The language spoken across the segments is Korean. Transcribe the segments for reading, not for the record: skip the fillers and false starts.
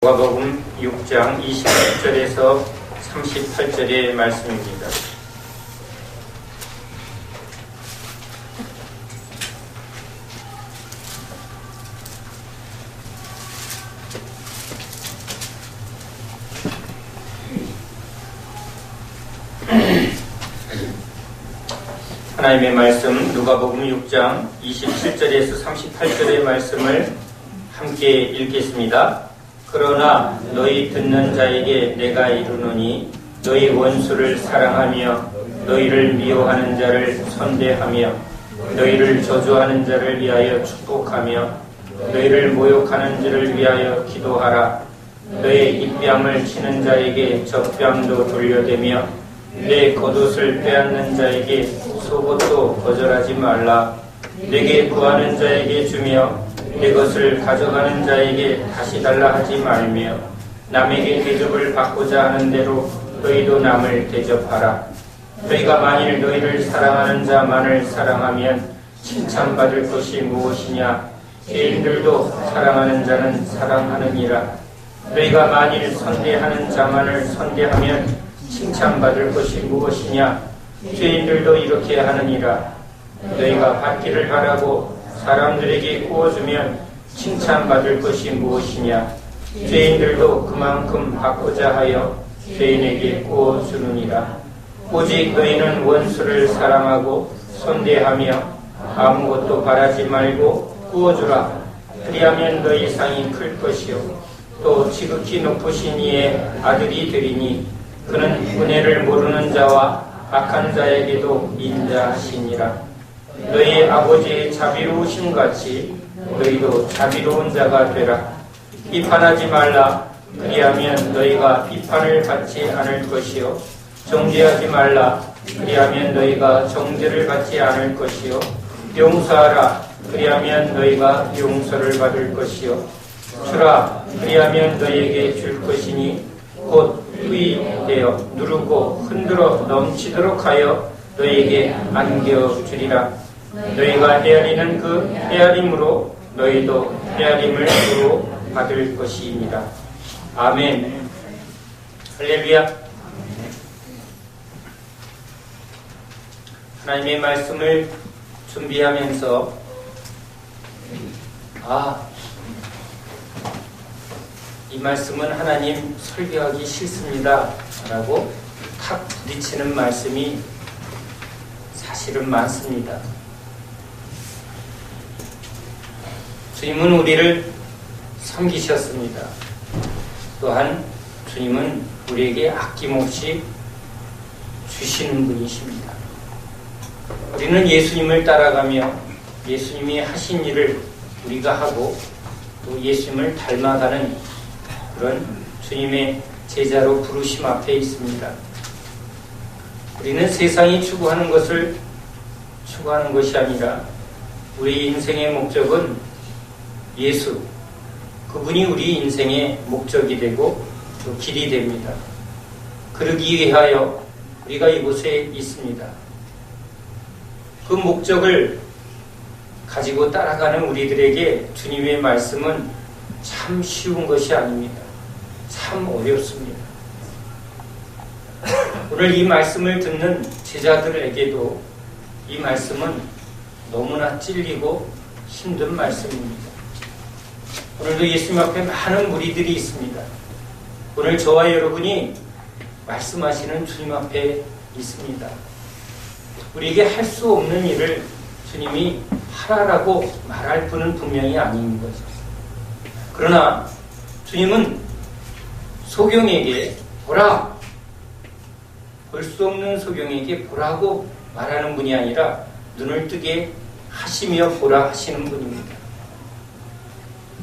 누가복음 6장 27절에서 38절의 말씀입니다. 하나님의 말씀 누가복음 6장 27절에서 38절의 말씀을 함께 읽겠습니다. 그러나 너희 듣는 자에게 내가 이르노니 너희 원수를 사랑하며 너희를 미워하는 자를 선대하며 너희를 저주하는 자를 위하여 축복하며 너희를 모욕하는 자를 위하여 기도하라. 너의 입뺨을 치는 자에게 젖뺨도 돌려대며 내 겉옷을 빼앗는 자에게 속옷도 거절하지 말라. 내게 구하는 자에게 주며 내 것을 가져가는 자에게 다시 달라 하지 말며 남에게 대접을 받고자 하는 대로 너희도 남을 대접하라. 너희가 만일 너희를 사랑하는 자만을 사랑하면 칭찬받을 것이 무엇이냐? 죄인들도 사랑하는 자는 사랑하느니라. 너희가 만일 선대하는 자만을 선대하면 칭찬받을 것이 무엇이냐? 죄인들도 이렇게 하느니라. 너희가 받기를 바라고 사람들에게 구워주면 칭찬받을 것이 무엇이냐? 죄인들도 그만큼 받고자 하여 죄인에게 구워주느니라. 오직 너희는 원수를 사랑하고 선대하며 아무것도 바라지 말고 구워주라. 그리하면 너희 상이 클 것이요 또 지극히 높으신 이의 아들이 되리니 그는 은혜를 모르는 자와 악한 자에게도 인자하시니라. 너희 아버지의 자비로우심 같이 너희도 자비로운 자가 되라. 비판하지 말라. 그리하면 너희가 비판을 받지 않을 것이요 정죄하지 말라. 그리하면 너희가 정죄를 받지 않을 것이요 용서하라. 그리하면 너희가 용서를 받을 것이요 주라. 그리하면 너희에게 줄 것이니 곧 후이되어 누르고 흔들어 넘치도록 하여 너희에게 안겨주리라. 너희가 헤아리는 그 헤아림으로 너희도 헤아림을 주로 받을 것이니라. 아멘. 할렐루야. 하나님의 말씀을 준비하면서 이 말씀은 하나님 설교하기 싫습니다 라고 탁 부딪히는 말씀이 사실은 많습니다. 주님은 우리를 섬기셨습니다. 또한 주님은 우리에게 아낌없이 주시는 분이십니다. 우리는 예수님을 따라가며 예수님이 하신 일을 우리가 하고 또 예수님을 닮아가는 그런 주님의 제자로 부르심 앞에 있습니다. 우리는 세상이 추구하는 것을 추구하는 것이 아니라 우리 인생의 목적은 예수, 그분이 우리 인생의 목적이 되고 또 길이 됩니다. 그러기 위하여 우리가 이곳에 있습니다. 그 목적을 가지고 따라가는 우리들에게 주님의 말씀은 참 쉬운 것이 아닙니다. 참 어렵습니다. 오늘 이 말씀을 듣는 제자들에게도 이 말씀은 너무나 찔리고 힘든 말씀입니다. 오늘도 예수님 앞에 많은 무리들이 있습니다. 오늘 저와 여러분이 말씀하시는 주님 앞에 있습니다. 우리에게 할 수 없는 일을 주님이 하라라고 말할 분은 분명히 아닌 거죠. 그러나 주님은 소경에게 보라, 볼 수 없는 소경에게 보라고 말하는 분이 아니라 눈을 뜨게 하시며 보라 하시는 분입니다.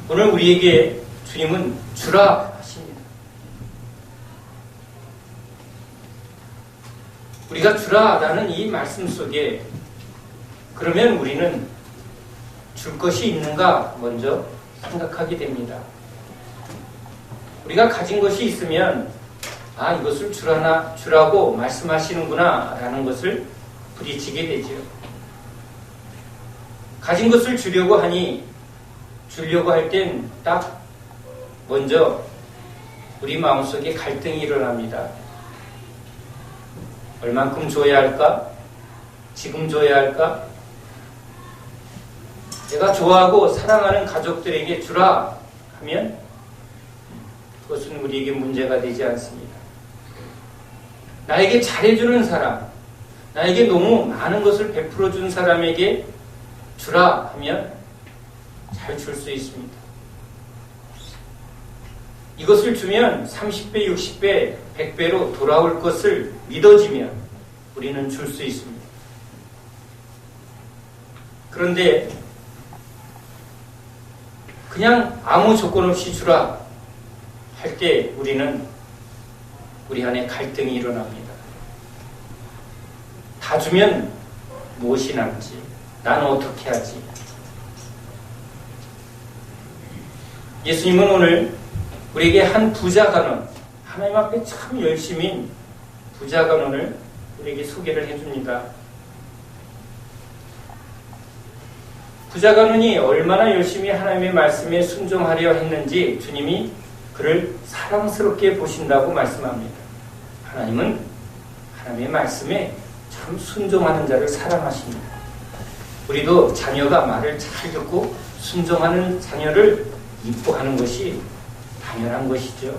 오늘 우리에게 주님은 주라 하십니다. 우리가 주라라는 이 말씀 속에 그러면 우리는 줄 것이 있는가 먼저 생각하게 됩니다. 우리가 가진 것이 있으면 이것을 주라고 말씀하시는구나 라는 것을 부딪히게 되죠. 가진 것을 주려고 할 땐 딱 먼저 우리 마음속에 갈등이 일어납니다. 얼만큼 줘야 할까? 지금 줘야 할까? 내가 좋아하고 사랑하는 가족들에게 주라 하면 그것은 우리에게 문제가 되지 않습니다. 나에게 잘해주는 사람, 나에게 너무 많은 것을 베풀어 준 사람에게 주라 하면 잘 줄 수 있습니다. 이것을 주면 30배, 60배, 100배로 돌아올 것을 믿어지면 우리는 줄 수 있습니다. 그런데 그냥 아무 조건 없이 주라 할 때 우리는 우리 안에 갈등이 일어납니다. 다 주면 무엇이 남지? 나는 어떻게 하지? 예수님은 오늘 우리에게 한 부자 간원, 하나님 앞에 참 열심인 부자 간원을 우리에게 소개를 해줍니다. 부자 간원이 얼마나 열심히 하나님의 말씀에 순종하려 했는지 주님이 그를 사랑스럽게 보신다고 말씀합니다. 하나님은 하나님의 말씀에 참 순종하는 자를 사랑하십니다. 우리도 자녀가 말을 잘 듣고 순종하는 자녀를 이뻐하는 것이 당연한 것이죠.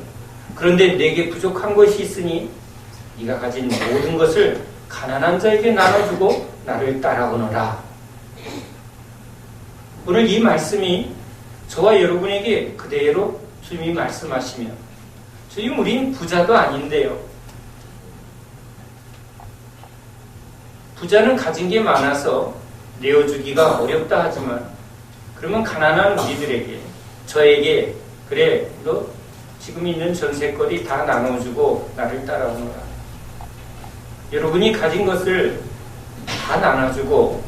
그런데 내게 부족한 것이 있으니 네가 가진 모든 것을 가난한 자에게 나눠주고 나를 따라오너라. 오늘 이 말씀이 저와 여러분에게 그대로 주님이 말씀하시면, 주님 우린 부자도 아닌데요. 부자는 가진 게 많아서 내어주기가 어렵다 하지만, 그러면 가난한 우리들에게, 저에게 그래 너 지금 있는 전세거리 다 나눠주고 나를 따라오너라. 여러분이 가진 것을 다 나눠주고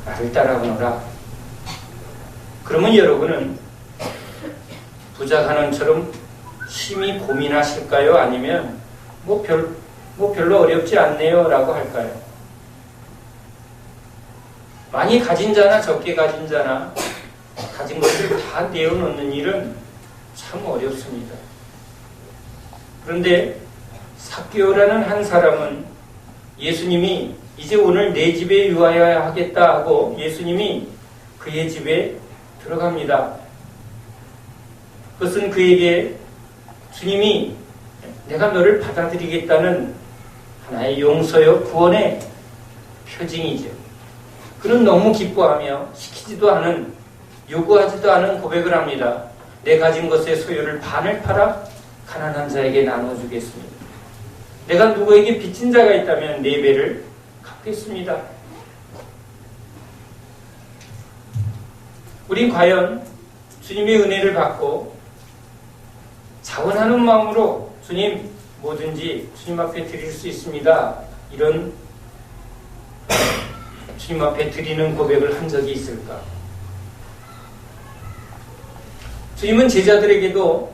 나를 따라오너라. 그러면 여러분은 부자 간원처럼 심히 고민하실까요? 아니면 별로 어렵지 않네요 라고 할까요? 많이 가진 자나 적게 가진 자나 가진 것을 다 내어놓는 일은 참 어렵습니다. 그런데 삭개오라는 한 사람은 예수님이 이제 오늘 내 집에 유하여야 하겠다 하고 예수님이 그의 집에 들어갑니다. 그것은 그에게 주님이 내가 너를 받아들이겠다는 하나의 용서요 구원의 표징이죠. 그는 너무 기뻐하며 시키지도 않은, 요구하지도 않은 고백을 합니다. 내 가진 것의 소유를 반을 팔아 가난한 자에게 나눠주겠습니다. 내가 누구에게 빚진 자가 있다면 4배를 갚겠습니다. 우린 과연 주님의 은혜를 받고 자원하는 마음으로 주님 뭐든지 주님 앞에 드릴 수 있습니다. 이런 주님 앞에 드리는 고백을 한 적이 있을까? 주님은 제자들에게도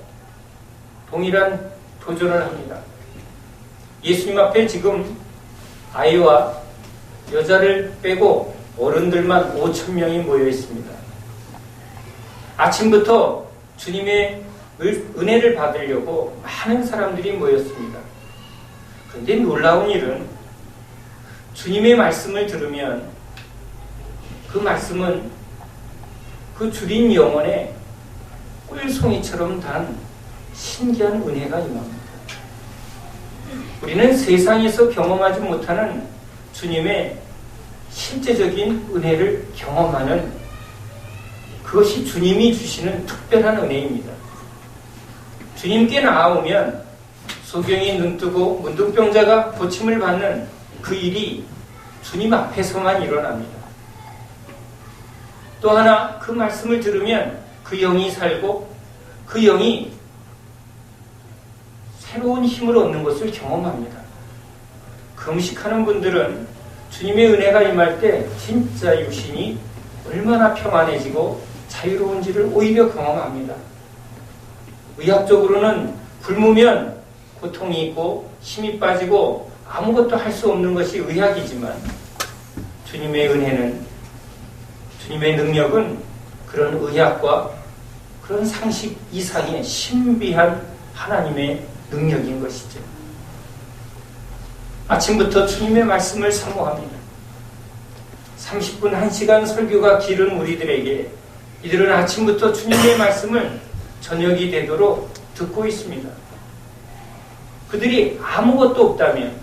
동일한 도전을 합니다. 예수님 앞에 지금 아이와 여자를 빼고 어른들만 5,000명이 모여 있습니다. 아침부터 주님의 은혜를 받으려고 많은 사람들이 모였습니다. 그런데 놀라운 일은 주님의 말씀을 들으면 그 말씀은 그 줄인 영혼에 꿀송이처럼 단 신기한 은혜가 임합니다. 우리는 세상에서 경험하지 못하는 주님의 실제적인 은혜를 경험하는, 그것이 주님이 주시는 특별한 은혜입니다. 주님께 나아오면 소경이 눈뜨고 문둥병자가 고침을 받는 그 일이 주님 앞에서만 일어납니다. 또 하나, 그 말씀을 들으면 그 영이 살고 그 영이 새로운 힘을 얻는 것을 경험합니다. 금식하는 분들은 주님의 은혜가 임할 때 진짜 육신이 얼마나 평안해지고 자유로운지를 오히려 경험합니다. 의학적으로는 굶으면 고통이 있고 힘이 빠지고 아무것도 할 수 없는 것이 의학이지만 주님의 은혜는, 주님의 능력은 그런 의학과 그런 상식 이상의 신비한 하나님의 능력인 것이죠. 아침부터 주님의 말씀을 사모합니다. 30분 1시간 설교가 길은 우리들에게 이들은 아침부터 주님의 말씀을 저녁이 되도록 듣고 있습니다. 그들이 아무것도 없다면,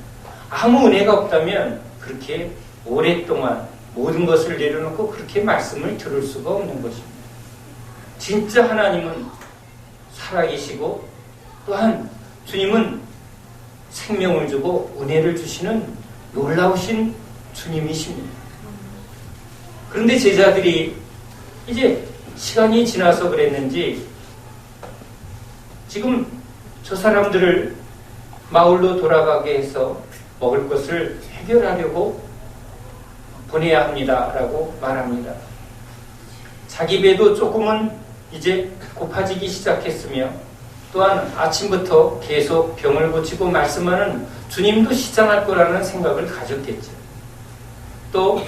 아무 은혜가 없다면 그렇게 오랫동안 모든 것을 내려놓고 그렇게 말씀을 들을 수가 없는 것입니다. 진짜 하나님은 살아계시고 또한 주님은 생명을 주고 은혜를 주시는 놀라우신 주님이십니다. 그런데 제자들이 이제 시간이 지나서 그랬는지 지금 저 사람들을 마을로 돌아가게 해서 먹을 것을 해결하려고 보내야 합니다라고 말합니다. 자기 배도 조금은 이제 고파지기 시작했으며 또한 아침부터 계속 병을 고치고 말씀하는 주님도 시장할 거라는 생각을 가졌겠죠. 또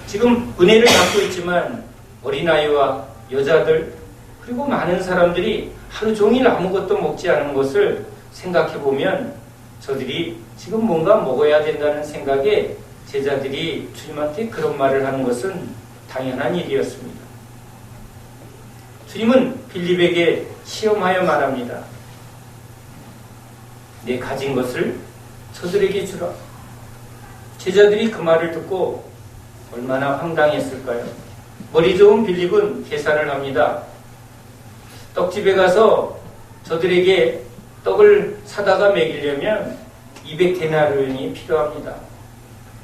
지금 은혜를 받고 있지만 어린아이와 여자들 그리고 많은 사람들이 하루 종일 아무것도 먹지 않은 것을 생각해 보면 저들이 지금 뭔가 먹어야 된다는 생각에 제자들이 주님한테 그런 말을 하는 것은 당연한 일이었습니다. 주님은 빌립에게 시험하여 말합니다. 내 가진 것을 저들에게 주라. 제자들이 그 말을 듣고 얼마나 황당했을까요? 머리 좋은 빌립은 계산을 합니다. 떡집에 가서 저들에게 떡을 사다가 먹이려면 200데나리온이 필요합니다.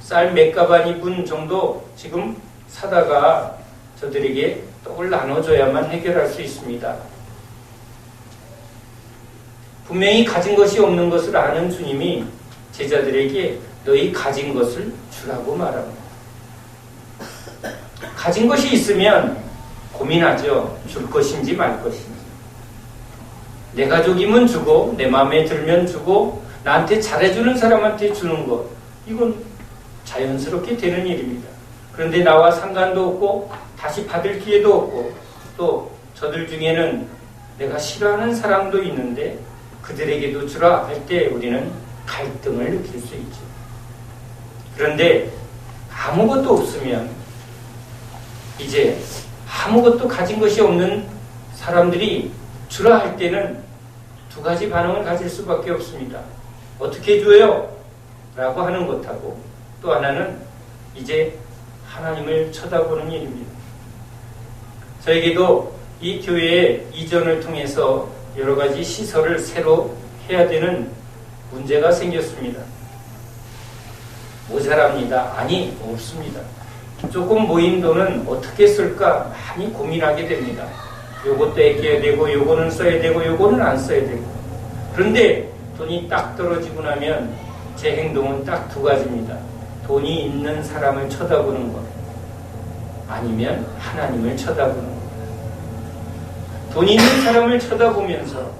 쌀 몇 가방이 분 정도 지금 사다가 저들에게 떡을 나눠줘야만 해결할 수 있습니다. 분명히 가진 것이 없는 것을 아는 주님이 제자들에게 너희 가진 것을 주라고 말합니다. 가진 것이 있으면 고민하죠. 줄 것인지 말 것인지. 내 가족이면 주고 내 마음에 들면 주고 나한테 잘해주는 사람한테 주는 것 이건 자연스럽게 되는 일입니다. 그런데 나와 상관도 없고 다시 받을 기회도 없고 또 저들 중에는 내가 싫어하는 사람도 있는데 그들에게도 주라 할 때 우리는 갈등을 느낄 수 있죠. 그런데 아무것도 없으면 이제 아무것도 가진 것이 없는 사람들이 주라 할 때는 두 가지 반응을 가질 수밖에 없습니다. 어떻게 줘요? 라고 하는 것하고 또 하나는 이제 하나님을 쳐다보는 일입니다. 저에게도 이 교회의 이전을 통해서 여러 가지 시설을 새로 해야 되는 문제가 생겼습니다. 모자랍니다. 아니, 없습니다. 조금 모인 돈은 어떻게 쓸까 많이 고민하게 됩니다. 요것도 아껴야 되고 요거는 써야 되고 요거는 안 써야 되고 그런데 돈이 딱 떨어지고 나면 제 행동은 딱 두 가지입니다. 돈이 있는 사람을 쳐다보는 것 아니면 하나님을 쳐다보는 것. 돈 있는 사람을 쳐다보면서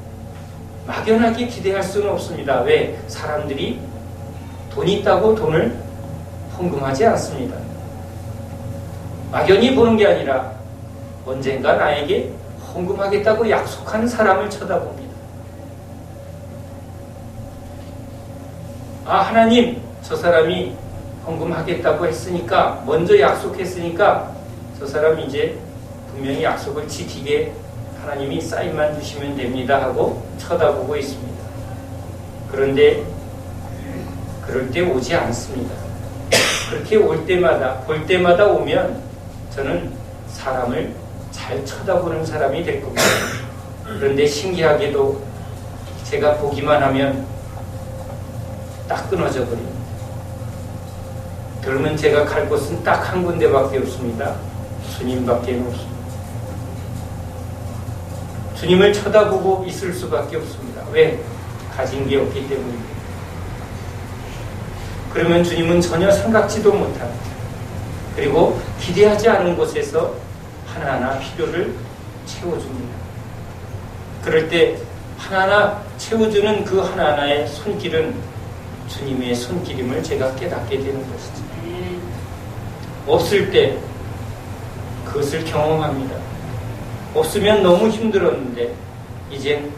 막연하게 기대할 수는 없습니다. 왜? 사람들이 돈 있다고 돈을 헌금하지 않습니다. 막연히 보는 게 아니라 언젠가 나에게 헌금하겠다고 약속한 사람을 쳐다봅니다. 아, 하나님, 저 사람이 헌금하겠다고 했으니까, 먼저 약속했으니까 저 사람 이제 분명히 약속을 지키게 하나님이 사인만 주시면 됩니다 하고 쳐다보고 있습니다. 그런데 그럴 때 오지 않습니다. 그렇게 올 때마다, 볼 때마다 오면 저는 사람을 잘 쳐다보는 사람이 될 겁니다. 그런데 신기하게도 제가 보기만 하면 딱 끊어져 버립니다. 그러면 제가 갈 곳은 딱 한 군데밖에 없습니다. 주님밖에 없습니다. 주님을 쳐다보고 있을 수밖에 없습니다. 왜? 가진 게 없기 때문입니다. 그러면 주님은 전혀 생각지도 못합니다. 그리고 기대하지 않은 곳에서 하나하나 필요를 채워줍니다. 그럴 때 하나하나 채워주는 그 하나하나의 손길은 주님의 손길임을 제가 깨닫게 되는 것이죠. 없을 때 그것을 경험합니다. 없으면 너무 힘들었는데 이젠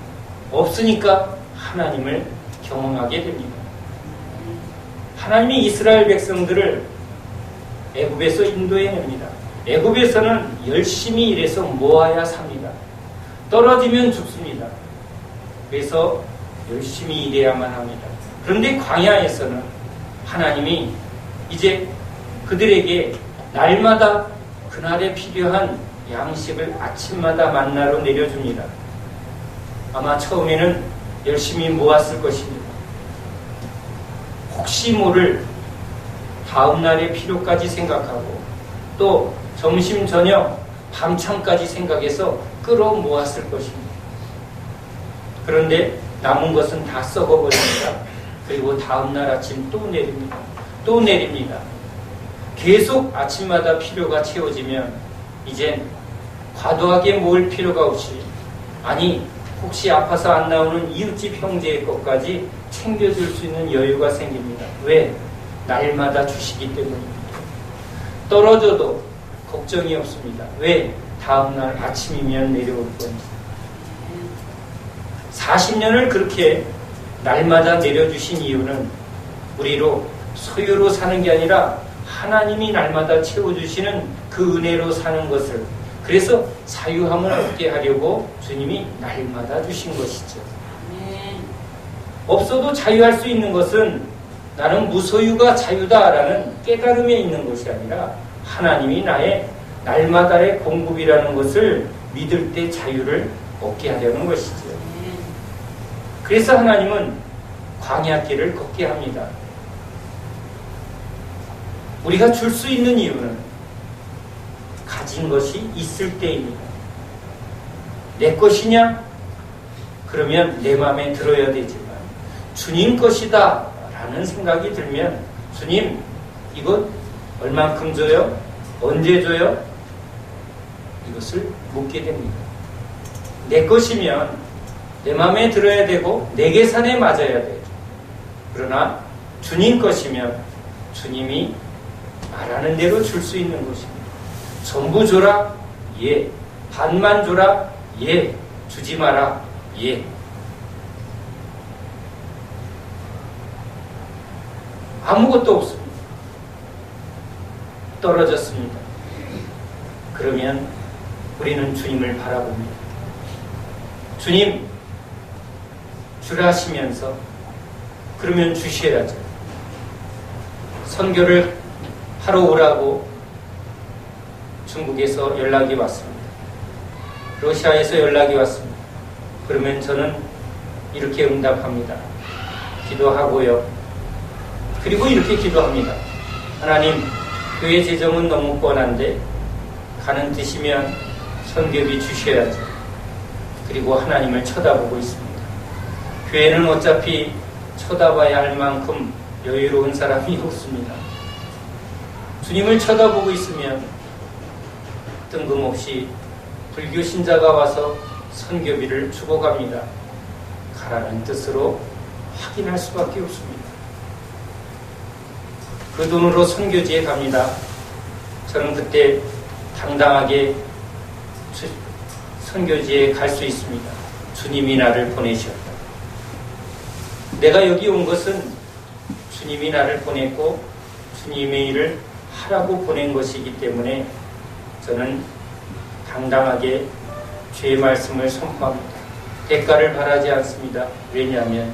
없으니까 하나님을 경험하게 됩니다. 하나님이 이스라엘 백성들을 애굽에서 인도해냅니다. 애굽에서는 열심히 일해서 모아야 삽니다. 떨어지면 죽습니다. 그래서 열심히 일해야만 합니다. 그런데 광야에서는 하나님이 이제 그들에게 날마다 그날에 필요한 양식을 아침마다 만나로 내려줍니다. 아마 처음에는 열심히 모았을 것입니다. 혹시 모를 다음 날의 필요까지 생각하고 또 점심, 저녁, 밤참까지 생각해서 끌어 모았을 것입니다. 그런데 남은 것은 다 썩어버립니다. 그리고 다음 날 아침 또 내립니다. 또 내립니다. 계속 아침마다 필요가 채워지면 이젠 과도하게 모을 필요가 없이, 아니 혹시 아파서 안 나오는 이웃집 형제의 것까지 챙겨줄 수 있는 여유가 생깁니다. 왜? 날마다 주시기 때문입니다. 떨어져도 걱정이 없습니다. 왜? 다음날 아침이면 내려올 겁니다. 40년을 그렇게 날마다 내려주신 이유는 우리로 소유로 사는 게 아니라 하나님이 날마다 채워주시는 그 은혜로 사는 것을, 그래서 자유함을 얻게 하려고 주님이 날마다 주신 것이죠. 없어도 자유할 수 있는 것은 나는 무소유가 자유다라는 깨달음에 있는 것이 아니라 하나님이 나의 날마다의 공급이라는 것을 믿을 때 자유를 얻게 하려는 것이죠. 그래서 하나님은 광야길을 걷게 합니다. 우리가 줄 수 있는 이유는 가진 것이 있을 때입니다. 내 것이냐? 그러면 내 마음에 들어야 되지만 주님 것이다 라는 생각이 들면, 주님 이것 얼만큼 줘요? 언제 줘요? 이것을 묻게 됩니다. 내 것이면 내 마음에 들어야 되고 내 계산에 맞아야 되죠. 그러나 주님 것이면 주님이 말하는 대로 줄 수 있는 것입니다. 전부 줘라? 예. 반만 줘라? 예. 주지 마라? 예. 아무것도 없습니다. 떨어졌습니다. 그러면 우리는 주님을 바라봅니다. 주님 주라 하시면서 그러면 주셔야죠. 선교를 하러 오라고 중국에서 연락이 왔습니다. 러시아에서 연락이 왔습니다. 그러면 저는 이렇게 응답합니다. 기도하고요. 그리고 이렇게 기도합니다. 하나님, 교회 재정은 너무 뻔한데 가는 뜻이면 선교비 주셔야죠. 그리고 하나님을 쳐다보고 있습니다. 교회는 어차피 쳐다봐야 할 만큼 여유로운 사람이 없습니다. 주님을 쳐다보고 있으면 뜬금없이 불교 신자가 와서 선교비를 주고 갑니다. 가라는 뜻으로 확인할 수밖에 없습니다. 그 돈으로 선교지에 갑니다. 저는 그때 당당하게 선교지에 갈 수 있습니다. 주님이 나를 보내셨다. 내가 여기 온 것은 주님이 나를 보냈고 주님의 일을 하라고 보낸 것이기 때문에 저는 당당하게 주의 말씀을 선포합니다. 대가를 바라지 않습니다. 왜냐하면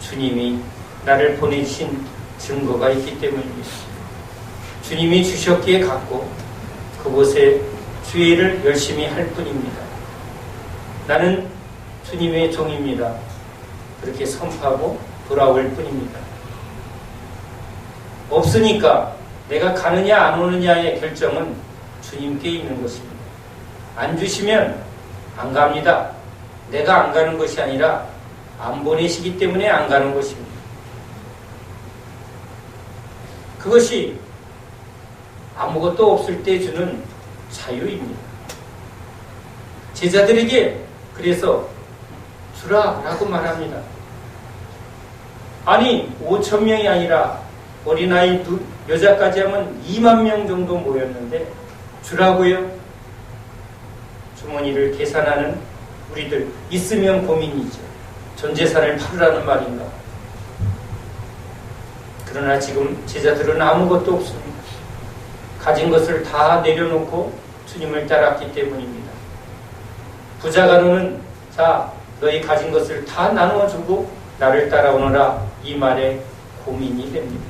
주님이 나를 보내신 증거가 있기 때문입니다. 주님이 주셨기에 갔고 그곳에 주의 일을 열심히 할 뿐입니다. 나는 주님의 종입니다. 그렇게 선포하고 돌아올 뿐입니다. 없으니까 내가 가느냐 안 오느냐의 결정은 주님께 있는 것입니다. 안 주시면 안 갑니다. 내가 안 가는 것이 아니라 안 보내시기 때문에 안 가는 것입니다. 그것이 아무것도 없을 때 주는 자유입니다. 제자들에게 그래서 주라 라고 말합니다. 아니 5,000명이 아니라 어린아이 여자까지 하면 2만 명 정도 모였는데 주라고요? 주머니를 계산하는 우리들 있으면 고민이죠. 전 재산을 팔으라는 말인가? 그러나 지금 제자들은 아무것도 없습니다. 가진 것을 다 내려놓고 주님을 따랐기 때문입니다. 부자 간호는 자, 너희 가진 것을 다 나누어주고 나를 따라오너라, 이 말에 고민이 됩니다.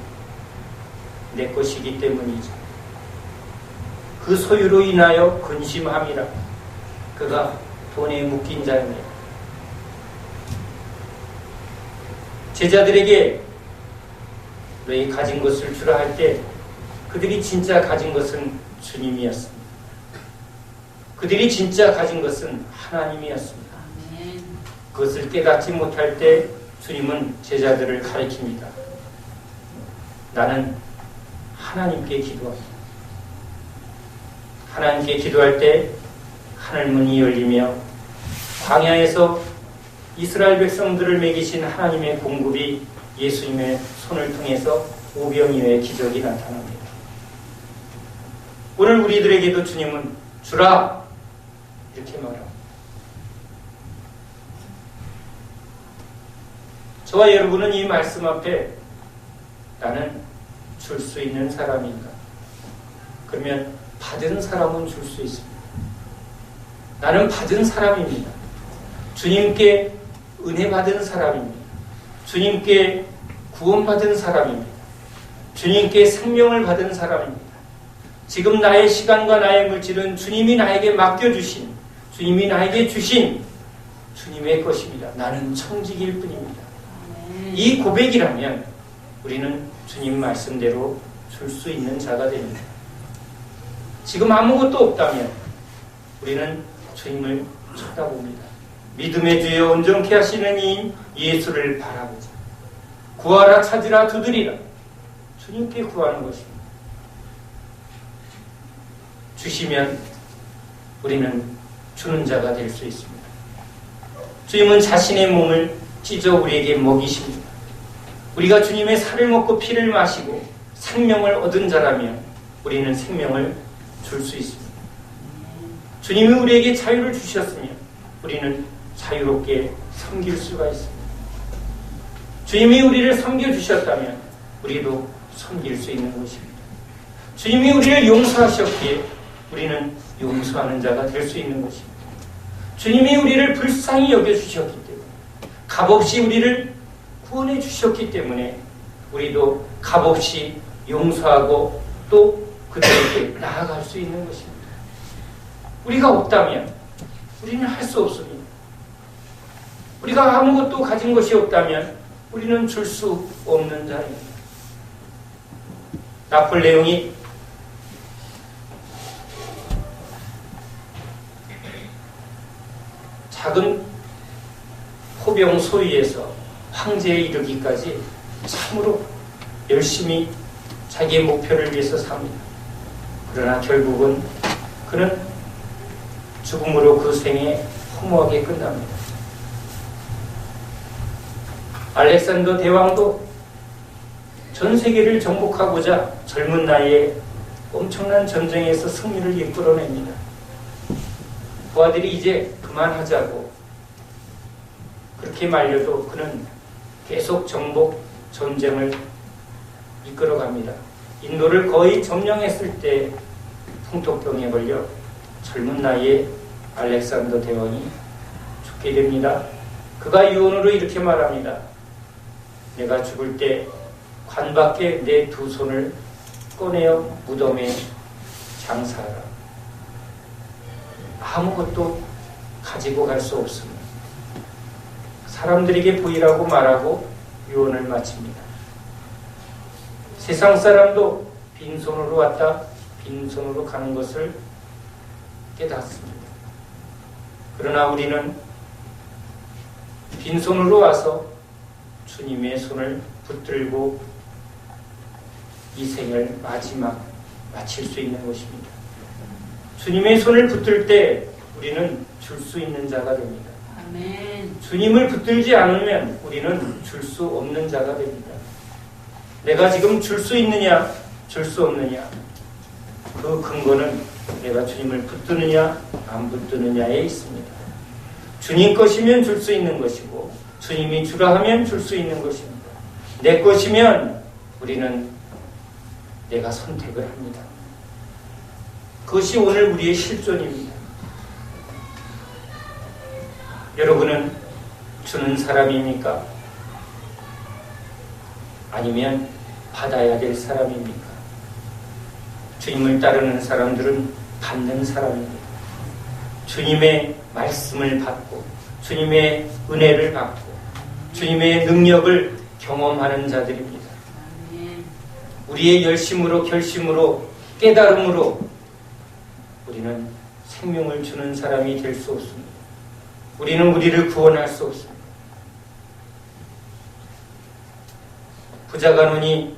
내 것이기 때문이죠. 그 소유로 인하여 근심함이라. 그가 돈에 묶인 자입니다. 제자들에게 너희 가진 것을 주라 할 때 그들이 진짜 가진 것은 주님이었습니다. 그들이 진짜 가진 것은 하나님이었습니다. 그것을 깨닫지 못할 때 주님은 제자들을 가리킵니다. 나는 하나님께 기도합니다. 하나님께 기도할 때 하늘문이 열리며 광야에서 이스라엘 백성들을 먹이신 하나님의 공급이 예수님의 손을 통해서 오병이어의 기적이 나타납니다. 오늘 우리들에게도 주님은 주라 이렇게 말합니다. 저와 여러분은 이 말씀 앞에 나는 줄 수 있는 사람인가? 그러면 받은 사람은 줄 수 있습니다. 나는 받은 사람입니다. 주님께 은혜 받은 사람입니다. 주님께 구원받은 사람입니다. 주님께 생명을 받은 사람입니다. 지금 나의 시간과 나의 물질은 주님이 나에게 맡겨주신, 주님이 나에게 주신 주님의 것입니다. 나는 청지기일 뿐입니다. 이 고백이라면 우리는 주님 말씀대로 줄 수 있는 자가 됩니다. 지금 아무것도 없다면 우리는 주님을 쳐다봅니다. 믿음의 주에 온전케 하시는 이 예수를 바라보자. 구하라, 찾으라, 두드리라. 주님께 구하는 것입니다. 주시면 우리는 주는 자가 될 수 있습니다. 주님은 자신의 몸을 찢어 우리에게 먹이십니다. 우리가 주님의 살을 먹고 피를 마시고 생명을 얻은 자라면 우리는 생명을 줄 수 있습니다. 주님이 우리에게 자유를 주셨으면 우리는 자유롭게 섬길 수가 있습니다. 주님이 우리를 섬겨주셨다면 우리도 섬길 수 있는 것입니다. 주님이 우리를 용서하셨기에 우리는 용서하는 자가 될 수 있는 것입니다. 주님이 우리를 불쌍히 여겨주셨기 때문에, 값없이 우리를 구원해 주셨기 때문에 우리도 값없이 용서하고 또 그들에게 나아갈 수 있는 것입니다. 우리가 없다면 우리는 할 수 없습니다. 우리가 아무것도 가진 것이 없다면 우리는 줄 수 없는 자입니다. 나폴레옹이 작은 포병 소위에서 황제에 이르기까지 참으로 열심히 자기의 목표를 위해서 삽니다. 그러나 결국은 그는 죽음으로 그 생에 허무하게 끝납니다. 알렉산더 대왕도 전 세계를 정복하고자 젊은 나이에 엄청난 전쟁에서 승리를 이끌어냅니다. 부하들이 이제 그만하자고 그렇게 말려도 그는 계속 정복 전쟁을 이끌어갑니다. 인도를 거의 점령했을 때 풍토병에 걸려 젊은 나이에 알렉산더 대왕이 죽게 됩니다. 그가 유언으로 이렇게 말합니다. 내가 죽을 때 관 밖에 내 두 손을 꺼내어 무덤에 장사하라. 아무것도 가지고 갈 수 없습니다. 사람들에게 보이라고 말하고 유언을 마칩니다. 세상 사람도 빈손으로 왔다 빈손으로 가는 것을 깨닫습니다. 그러나 우리는 빈손으로 와서 주님의 손을 붙들고 이 생을 마칠 수 있는 것입니다. 주님의 손을 붙들 때 우리는 줄 수 있는 자가 됩니다. 아멘. 주님을 붙들지 않으면 우리는 줄 수 없는 자가 됩니다. 내가 지금 줄 수 있느냐, 줄 수 없느냐, 그 근거는 내가 주님을 붙드느냐, 안 붙드느냐에 있습니다. 주님 것이면 줄 수 있는 것이고, 주님이 주라 하면 줄 수 있는 것입니다. 내 것이면 우리는 내가 선택을 합니다. 그것이 오늘 우리의 실존입니다. 여러분은 주는 사람입니까? 아니면 받아야 될 사람입니까? 주님을 따르는 사람들은 받는 사람입니다. 주님의 말씀을 받고 주님의 은혜를 받고 주님의 능력을 경험하는 자들입니다. 우리의 열심으로 결심으로 깨달음으로 우리는 생명을 주는 사람이 될 수 없습니다. 우리는 우리를 구원할 수 없습니다. 부자가 눈이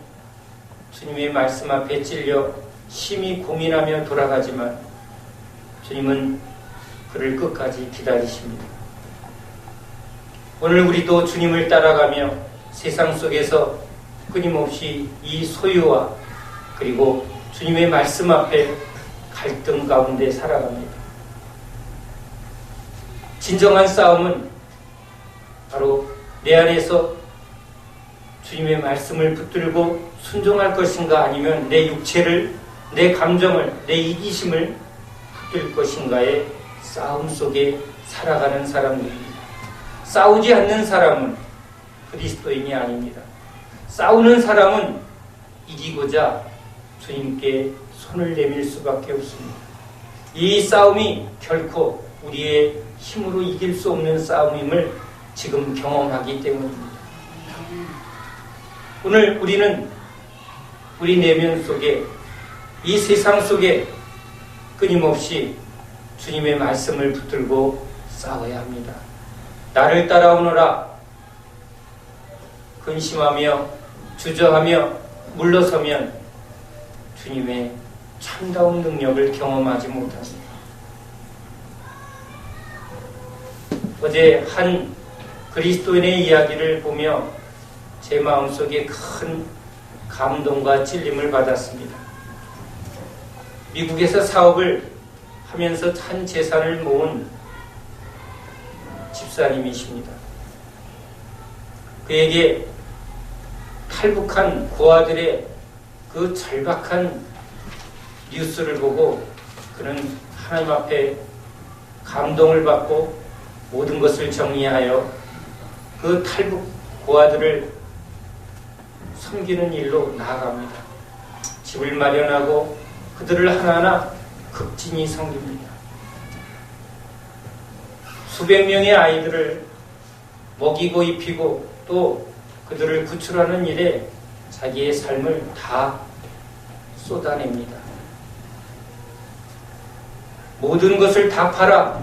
주님의 말씀 앞에 찔려 심히 고민하며 돌아가지만 주님은 그를 끝까지 기다리십니다. 오늘 우리도 주님을 따라가며 세상 속에서 끊임없이 이 소유와 그리고 주님의 말씀 앞에 갈등 가운데 살아갑니다. 진정한 싸움은 바로 내 안에서 주님의 말씀을 붙들고 순종할 것인가 아니면 내 육체를, 내 감정을, 내 이기심을 붙들 것인가의 싸움 속에 살아가는 사람들입니다. 싸우지 않는 사람은 그리스도인이 아닙니다. 싸우는 사람은 이기고자 주님께 손을 내밀 수밖에 없습니다. 이 싸움이 결코 우리의 힘으로 이길 수 없는 싸움임을 지금 경험하기 때문입니다. 오늘 우리는 우리 내면 속에 이 세상 속에 끊임없이 주님의 말씀을 붙들고 싸워야 합니다. 나를 따라오너라 근심하며 주저하며 물러서면 주님의 참다운 능력을 경험하지 못합니다. 어제 한 그리스도인의 이야기를 보며 제 마음속에 큰 감동과 찔림을 받았습니다. 미국에서 사업을 하면서 한 재산을 모은 집사님이십니다. 그에게 탈북한 고아들의 그 절박한 뉴스를 보고 그는 하나님 앞에 감동을 받고 모든 것을 정리하여 그 탈북 고아들을 섬기는 일로 나아갑니다. 집을 마련하고 그들을 하나하나 극진히 섬깁니다. 수백 명의 아이들을 먹이고 입히고 또 그들을 구출하는 일에 자기의 삶을 다 쏟아냅니다. 모든 것을 다 팔아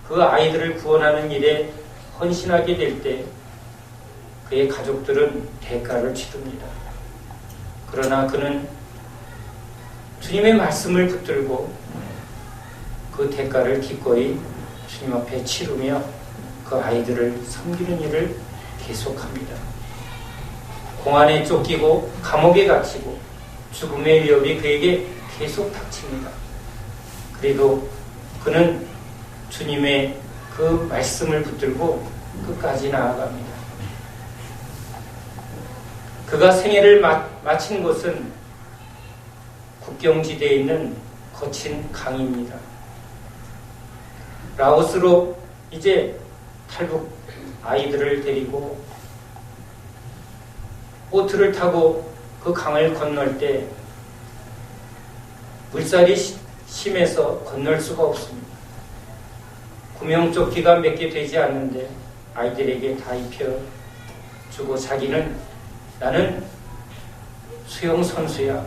그 아이들을 구원하는 일에 헌신하게 될 때 그의 가족들은 대가를 치릅니다. 그러나 그는 주님의 말씀을 붙들고 그 대가를 기꺼이 주님 앞에 치르며 그 아이들을 섬기는 일을 계속합니다. 공안에 쫓기고 감옥에 갇히고 죽음의 위협이 그에게 계속 닥칩니다. 그래도 그는 주님의 그 말씀을 붙들고 끝까지 나아갑니다. 그가 생애를 마친 곳은 국경지대에 있는 거친 강입니다. 라오스로 이제 탈북 아이들을 데리고 보트를 타고 그 강을 건널 때 물살이 심해서 건널 수가 없습니다. 구명조끼가 몇 개 되지 않는데 아이들에게 다 입혀주고 자기는 나는 수영 선수야.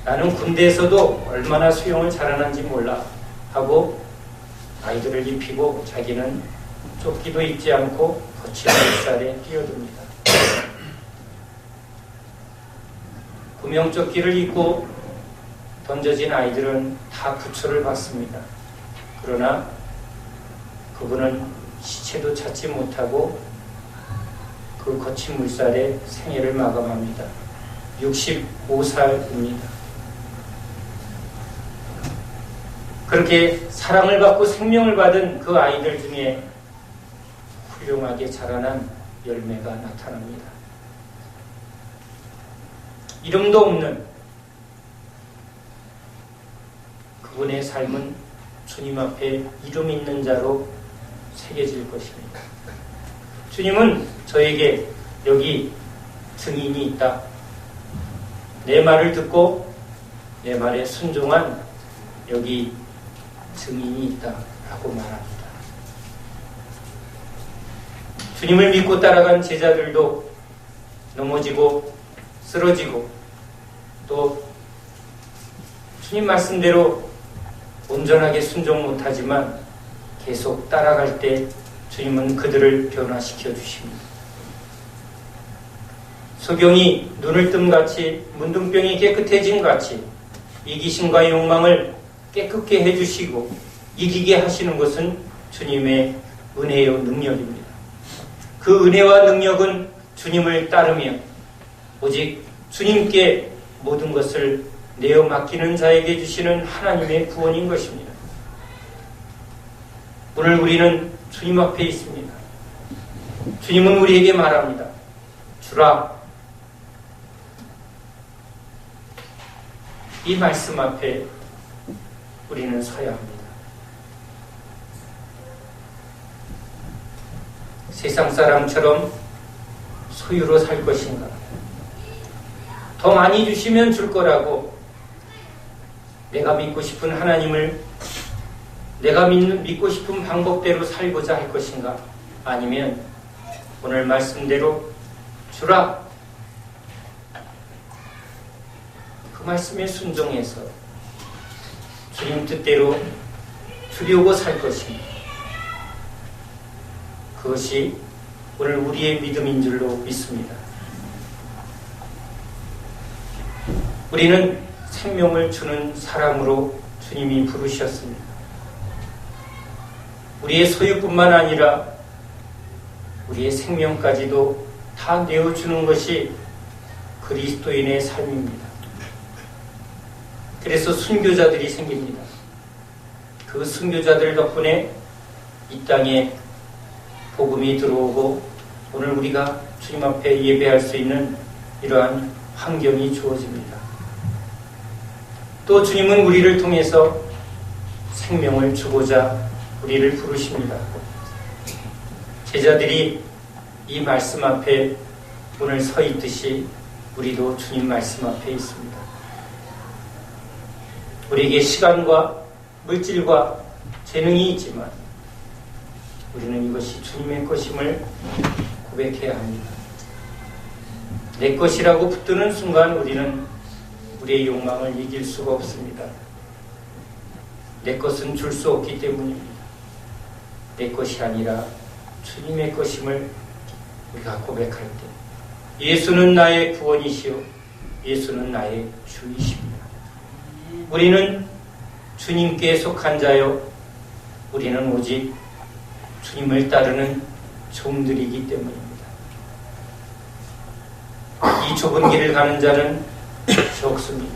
나는 군대에서도 얼마나 수영을 잘하는지 몰라 하고 아이들을 입히고 자기는 조끼도 입지 않고 거친 물살에 뛰어듭니다. 구명조끼를 입고 던져진 아이들은 다 구출을 받습니다. 그러나 그분은 시체도 찾지 못하고 그 거친 물살에 생애를 마감합니다. 65살입니다. 그렇게 사랑을 받고 생명을 받은 그 아이들 중에 훌륭하게 자라난 열매가 나타납니다. 이름도 없는 그분의 삶은 주님 앞에 이름 있는 자로 새겨질 것입니다. 주님은 저에게 여기 증인이 있다. 내 말을 듣고 내 말에 순종한 여기 증인이 있다 라고 말합니다. 주님을 믿고 따라간 제자들도 넘어지고 쓰러지고 또 주님 말씀대로 온전하게 순종 못하지만 계속 따라갈 때 주님은 그들을 변화시켜 주십니다. 소경이 눈을 뜸같이 문둥병이 깨끗해진 같이 이기심과 욕망을 깨끗게 해주시고 이기게 하시는 것은 주님의 은혜요 능력입니다. 그 은혜와 능력은 주님을 따르며 오직 주님께 모든 것을 내어 맡기는 자에게 주시는 하나님의 구원인 것입니다. 오늘 우리는 주님 앞에 있습니다. 주님은 우리에게 말합니다. 주라. 이 말씀 앞에 우리는 서야 합니다. 세상 사람처럼 소유로 살 것인가? 더 많이 주시면 줄 거라고 내가 믿고 싶은 하나님을 내가 믿고 싶은 방법대로 살고자 할 것인가? 아니면 오늘 말씀대로 주라. 그 말씀에 순종해서 주님 뜻대로 주려고 살 것인가? 그것이 오늘 우리의 믿음인 줄로 믿습니다. 우리는 생명을 주는 사람으로 주님이 부르셨습니다. 우리의 소유뿐만 아니라 우리의 생명까지도 다 내어주는 것이 그리스도인의 삶입니다. 그래서 순교자들이 생깁니다. 그 순교자들 덕분에 이 땅에 복음이 들어오고 오늘 우리가 주님 앞에 예배할 수 있는 이러한 환경이 주어집니다. 또 주님은 우리를 통해서 생명을 주고자 우리를 부르십니다. 제자들이 이 말씀 앞에 오늘 서 있듯이 우리도 주님 말씀 앞에 있습니다. 우리에게 시간과 물질과 재능이 있지만 우리는 이것이 주님의 것임을 고백해야 합니다. 내 것이라고 붙드는 순간 우리는 우리의 욕망을 이길 수가 없습니다. 내 것은 줄 수 없기 때문입니다. 내 것이 아니라 주님의 것임을 우리가 고백할 때 예수는 나의 구원이시오 예수는 나의 주이십니다. 우리는 주님께 속한 자요 우리는 오직 주님을 따르는 종들이기 때문입니다. 이 좁은 길을 가는 자는 적습니다.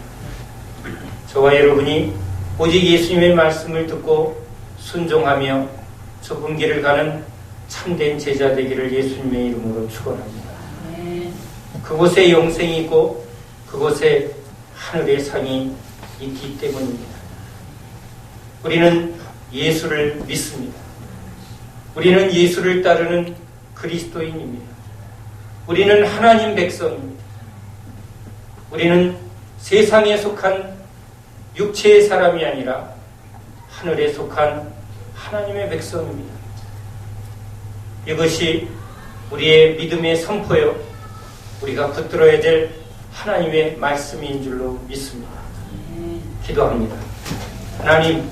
저와 여러분이 오직 예수님의 말씀을 듣고 순종하며 좁은 길을 가는 참된 제자 되기를 예수님의 이름으로 축원합니다. 그곳에 영생이 있고 그곳에 하늘의 상이 있기 때문입니다. 우리는 예수를 믿습니다. 우리는 예수를 따르는 그리스도인입니다. 우리는 하나님 백성입니다. 우리는 세상에 속한 육체의 사람이 아니라 하늘에 속한 하나님의 백성입니다. 이것이 우리의 믿음의 선포요 우리가 붙들어야 될 하나님의 말씀인 줄로 믿습니다. 기도합니다. 하나님